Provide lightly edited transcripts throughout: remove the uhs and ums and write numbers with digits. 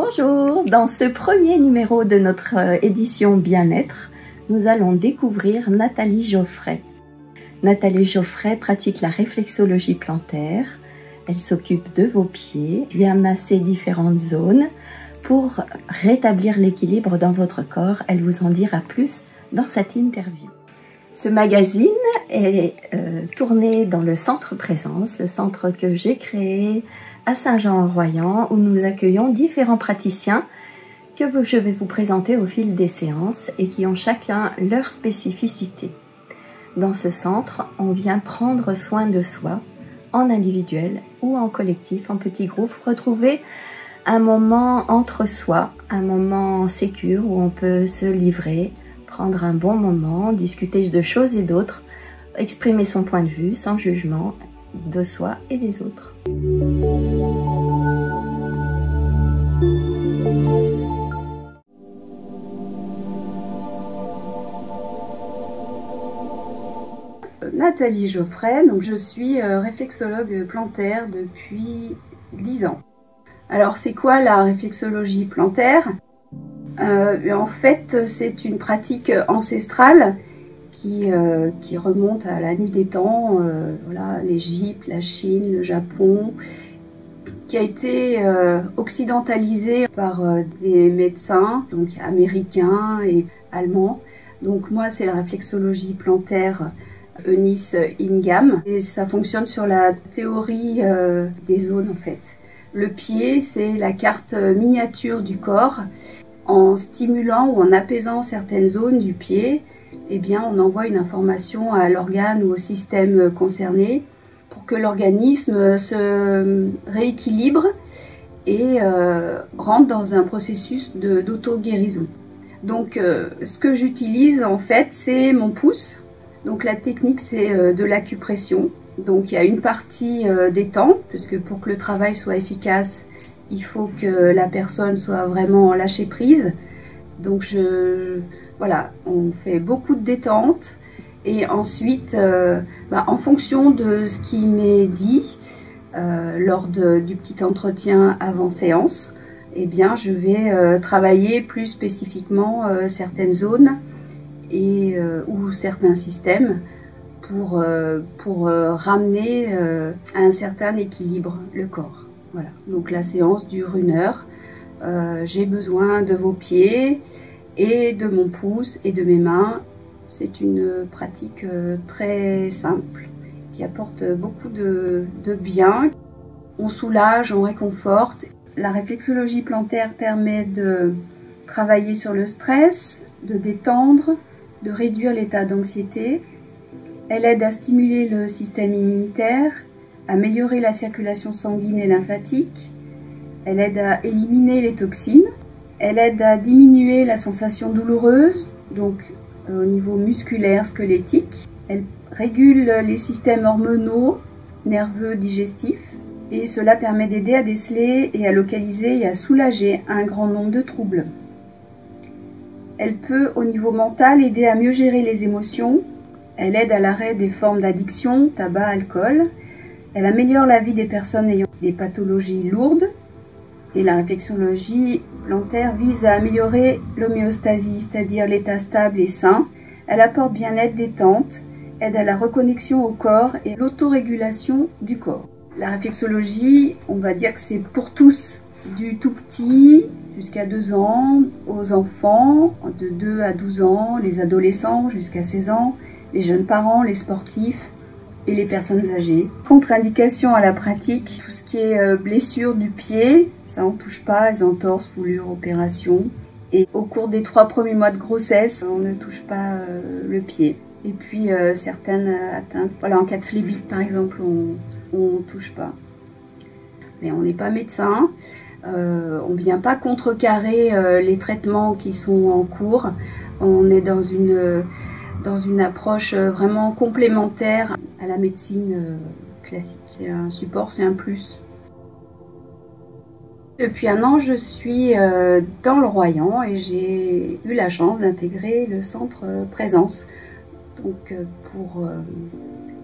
Bonjour, dans ce premier numéro de notre édition Bien-être, nous allons découvrir Nathalie Geoffray. Nathalie Geoffray pratique la réflexologie plantaire. Elle s'occupe de vos pieds, vient masser différentes zones pour rétablir l'équilibre dans votre corps. Elle vous en dira plus dans cette interview. Ce magazine est tourné dans le Centre Présence, le centre que j'ai créé à Saint-Jean-en-Royans, où nous accueillons différents praticiens que je vais vous présenter au fil des séances et qui ont chacun leur spécificité. Dans ce centre, on vient prendre soin de soi, en individuel ou en collectif, en petits groupes, retrouver un moment entre soi, un moment sécure où on peut se livrer, prendre un bon moment, discuter de choses et d'autres, exprimer son point de vue sans jugement de soi et des autres. Nathalie Geoffray, donc je suis réflexologue plantaire depuis 10 ans. Alors c'est quoi la réflexologie plantaire? En fait c'est une pratique ancestrale qui remonte à la nuit des temps, voilà, l'Égypte, la Chine, le Japon, qui a été occidentalisée par des médecins donc américains et allemands. Donc moi c'est la réflexologie plantaire Eunice Ingham et ça fonctionne sur la théorie des zones en fait. Le pied c'est la carte miniature du corps. En stimulant ou en apaisant certaines zones du pied, eh bien, on envoie une information à l'organe ou au système concerné pour que l'organisme se rééquilibre et rentre dans un processus d'auto-guérison. Donc ce que j'utilise en fait c'est mon pouce. Donc la technique c'est de l'acupression. Donc il y a une partie détente, puisque pour que le travail soit efficace, il faut que la personne soit vraiment lâcher prise. Donc voilà, on fait beaucoup de détente et ensuite, en fonction de ce qui m'est dit lors du petit entretien avant séance, eh bien, je vais travailler plus spécifiquement certaines zones ou certains systèmes pour ramener à un certain équilibre le corps. Voilà, donc la séance dure 1 heure. J'ai besoin de vos pieds et de mon pouce et de mes mains. C'est une pratique très simple qui apporte beaucoup de bien. On soulage, on réconforte. La réflexologie plantaire permet de travailler sur le stress, de détendre, de réduire l'état d'anxiété. Elle aide à stimuler le système immunitaire, améliorer la circulation sanguine et lymphatique. Elle aide à éliminer les toxines. Elle aide à diminuer la sensation douloureuse, donc au niveau musculaire, squelettique. Elle régule les systèmes hormonaux, nerveux, digestifs. Et cela permet d'aider à déceler et à localiser et à soulager un grand nombre de troubles. Elle peut, au niveau mental, aider à mieux gérer les émotions. Elle aide à l'arrêt des formes d'addiction, tabac, alcool. Elle améliore la vie des personnes ayant des pathologies lourdes. Et la réflexologie plantaire vise à améliorer l'homéostasie, c'est-à-dire l'état stable et sain. Elle apporte bien-être, détente, aide à la reconnexion au corps et l'autorégulation du corps. La réflexologie, on va dire que c'est pour tous, du tout petit jusqu'à 2 ans, aux enfants de 2 à 12 ans, les adolescents jusqu'à 16 ans, les jeunes parents, les sportifs et les personnes âgées. Contre-indication à la pratique, tout ce qui est blessure du pied, ça on touche pas, les entorses, foulures, opérations. Et au cours des 3 premiers mois de grossesse, on ne touche pas le pied. Et puis certaines atteintes, voilà, en cas de phlébite par exemple, on ne touche pas. Mais on n'est pas médecin, on ne vient pas contrecarrer les traitements qui sont en cours. On est dans une approche vraiment complémentaire à la médecine classique. C'est un support, c'est un plus. Depuis 1 an, je suis dans le Royan et j'ai eu la chance d'intégrer le Centre Présence. Donc pour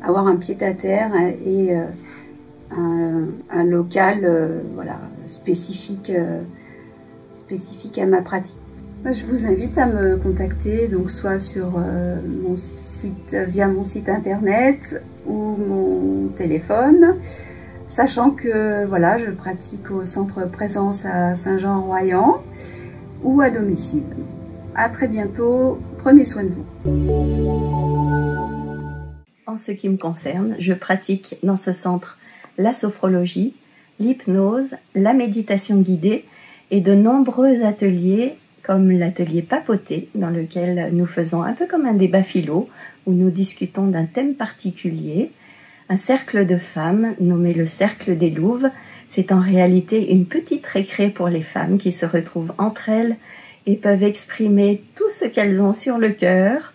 avoir un pied-à-terre et un local voilà, spécifique spécifiques à ma pratique. Je vous invite à me contacter, donc soit sur mon site, via mon site internet ou mon téléphone, sachant que voilà, je pratique au centre Présence à Saint-Jean-Royan ou à domicile. À très bientôt, prenez soin de vous. En ce qui me concerne, je pratique dans ce centre la sophrologie, l'hypnose, la méditation guidée et de nombreux ateliers comme l'atelier papoté, dans lequel nous faisons un peu comme un débat philo, où nous discutons d'un thème particulier, un cercle de femmes nommé le cercle des louves. C'est en réalité une petite récré pour les femmes qui se retrouvent entre elles et peuvent exprimer tout ce qu'elles ont sur le cœur,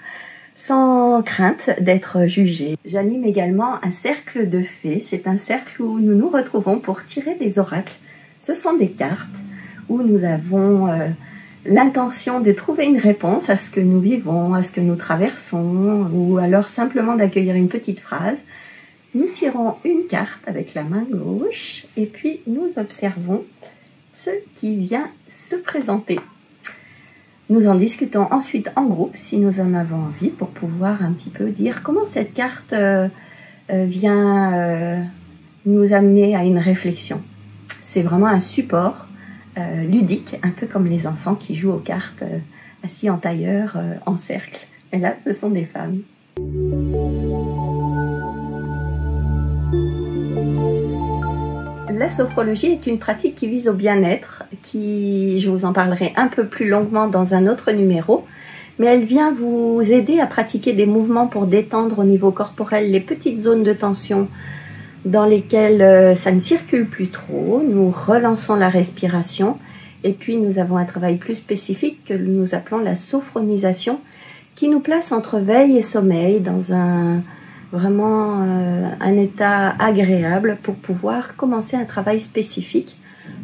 sans crainte d'être jugées. J'anime également un cercle de fées. C'est un cercle où nous nous retrouvons pour tirer des oracles. Ce sont des cartes où nous avons l'intention de trouver une réponse à ce que nous vivons, à ce que nous traversons, ou alors simplement d'accueillir une petite phrase. Nous tirons une carte avec la main gauche et puis nous observons ce qui vient se présenter. Nous en discutons ensuite en groupe si nous en avons envie pour pouvoir un petit peu dire comment cette carte vient nous amener à une réflexion. C'est vraiment un support ludique, un peu comme les enfants qui jouent aux cartes assis en tailleur en cercle. Et là, ce sont des femmes. La sophrologie est une pratique qui vise au bien-être, je vous en parlerai un peu plus longuement dans un autre numéro, mais elle vient vous aider à pratiquer des mouvements pour détendre au niveau corporel les petites zones de tension dans lesquelles ça ne circule plus trop. Nous relançons la respiration et puis nous avons un travail plus spécifique que nous appelons la sophronisation qui nous place entre veille et sommeil dans un état agréable pour pouvoir commencer un travail spécifique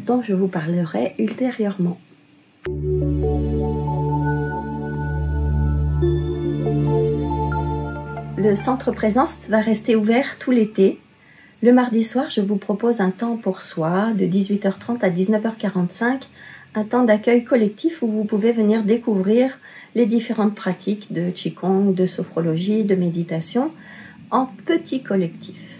dont je vous parlerai ultérieurement. Le centre Présence va rester ouvert tout l'été. Le mardi soir, je vous propose un temps pour soi de 18h30 à 19h45, un temps d'accueil collectif où vous pouvez venir découvrir les différentes pratiques de Qigong, de sophrologie, de méditation en petit collectif.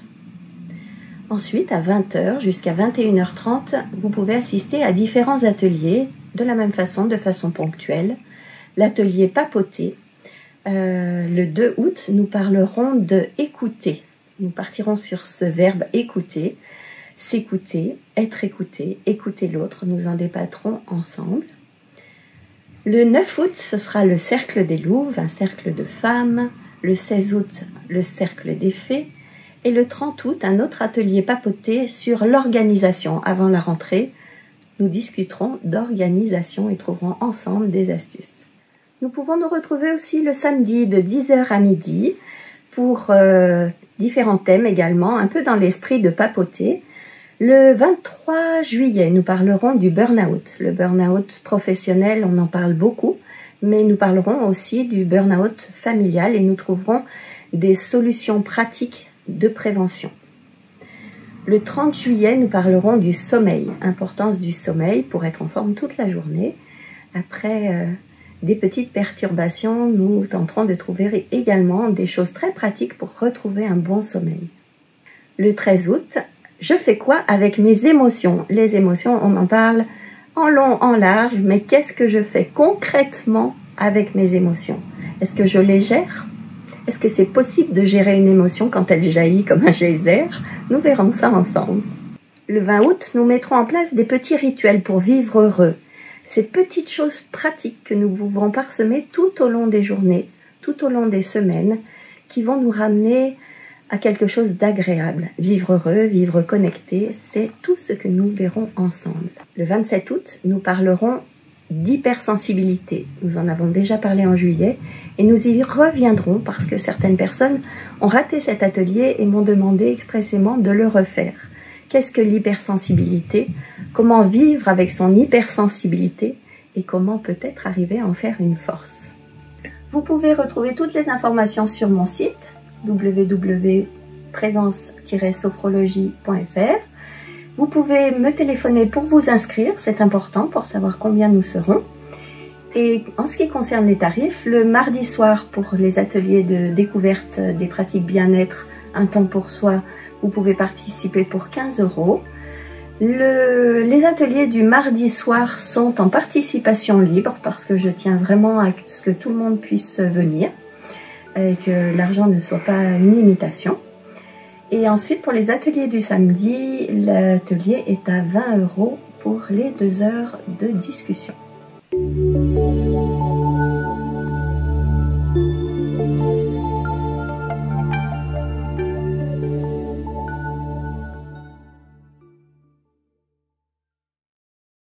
Ensuite, à 20h jusqu'à 21h30, vous pouvez assister à différents ateliers de la même façon, de façon ponctuelle. L'atelier papoté, le 2 août, nous parlerons de écouter. Nous partirons sur ce verbe écouter, s'écouter, être écouté, écouter l'autre. Nous en débattrons ensemble. Le 9 août, ce sera le cercle des louves, un cercle de femmes. Le 16 août, le cercle des fées. Et le 30 août, un autre atelier papoté sur l'organisation. Avant la rentrée, nous discuterons d'organisation et trouverons ensemble des astuces. Nous pouvons nous retrouver aussi le samedi de 10h à midi pour différents thèmes également, un peu dans l'esprit de papoter. Le 23 juillet, nous parlerons du burn-out. Le burn-out professionnel, on en parle beaucoup, mais nous parlerons aussi du burn-out familial et nous trouverons des solutions pratiques de prévention. Le 30 juillet, nous parlerons du sommeil, importance du sommeil pour être en forme toute la journée. Après des petites perturbations, nous tenterons de trouver également des choses très pratiques pour retrouver un bon sommeil. Le 13 août, je fais quoi avec mes émotions? Les émotions, on en parle en long, en large, mais qu'est-ce que je fais concrètement avec mes émotions? Est-ce que je les gère? Est-ce que c'est possible de gérer une émotion quand elle jaillit comme un geyser? Nous verrons ça ensemble. Le 20 août, nous mettrons en place des petits rituels pour vivre heureux. Ces petites choses pratiques que nous pouvons parsemer tout au long des journées, tout au long des semaines, qui vont nous ramener à quelque chose d'agréable. Vivre heureux, vivre connecté, c'est tout ce que nous verrons ensemble. Le 27 août, nous parlerons d'hypersensibilité. Nous en avons déjà parlé en juillet et nous y reviendrons parce que certaines personnes ont raté cet atelier et m'ont demandé expressément de le refaire. Qu'est-ce que l'hypersensibilité? Comment vivre avec son hypersensibilité? Et comment peut-être arriver à en faire une force? Vous pouvez retrouver toutes les informations sur mon site www.présence-sophrologie.fr. Vous pouvez me téléphoner pour vous inscrire, c'est important pour savoir combien nous serons. Et en ce qui concerne les tarifs, le mardi soir pour les ateliers de découverte des pratiques bien-être, un temps pour soi, vous pouvez participer pour 15 €. Les ateliers du mardi soir sont en participation libre parce que je tiens vraiment à ce que tout le monde puisse venir et que l'argent ne soit pas une limitation. Et ensuite, pour les ateliers du samedi, l'atelier est à 20 € pour les 2 heures de discussion.